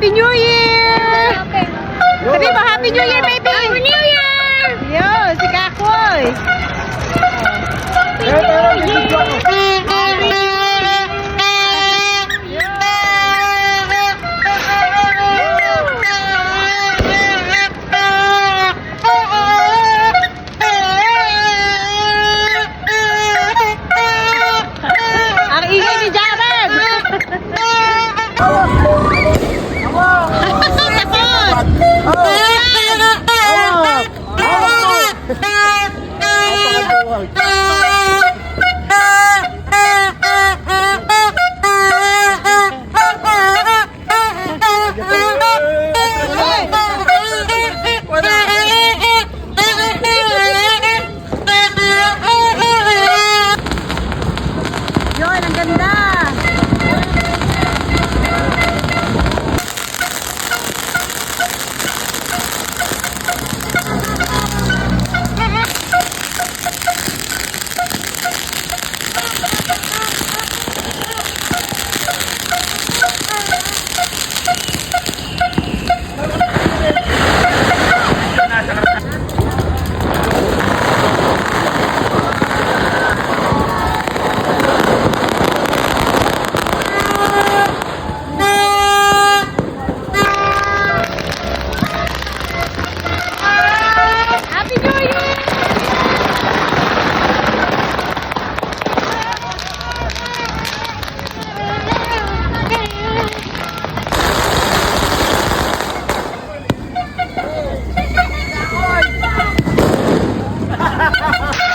Happy New Year! Sabi mo, Happy New Year, baby! Happy New Year! Yo, si Kakoy! Ang ingay ni Jared! Yun, ang ganda! Happy New Year!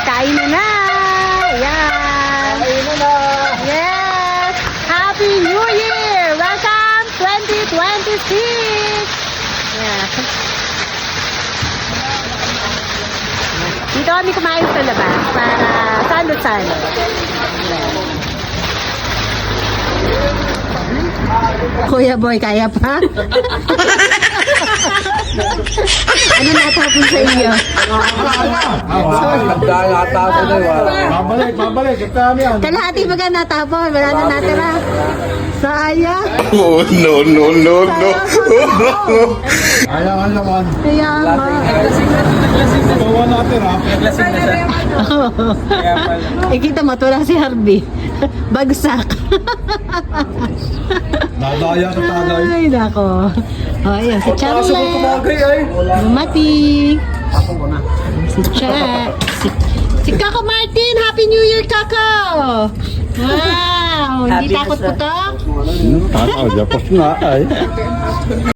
Kain na na! Yan! Kain na na! Yes! Happy New Year! Welcome 2026! Yeah. Dito kami kumain sa labas para salo-salo. Kuya Boy, kaya pa? Ano natapon sa iyo? Babalik. Ito kami yan. Kalahati baga natapon, wala na natira. Sayang. Oh, no. Ayaw naman. Kaya nga. Bawa natin ha. Kita mo, wala si Harvey. Bagsak. Nadaya sa tagay. Ay, nako. O, ayan, si Pagpasok ko Charlotte. kumagay ay. Dumating. Si Chat. Si Kako Martin. Happy New Year, Kako! Wow! Hindi takot po to? Tapos nga ay.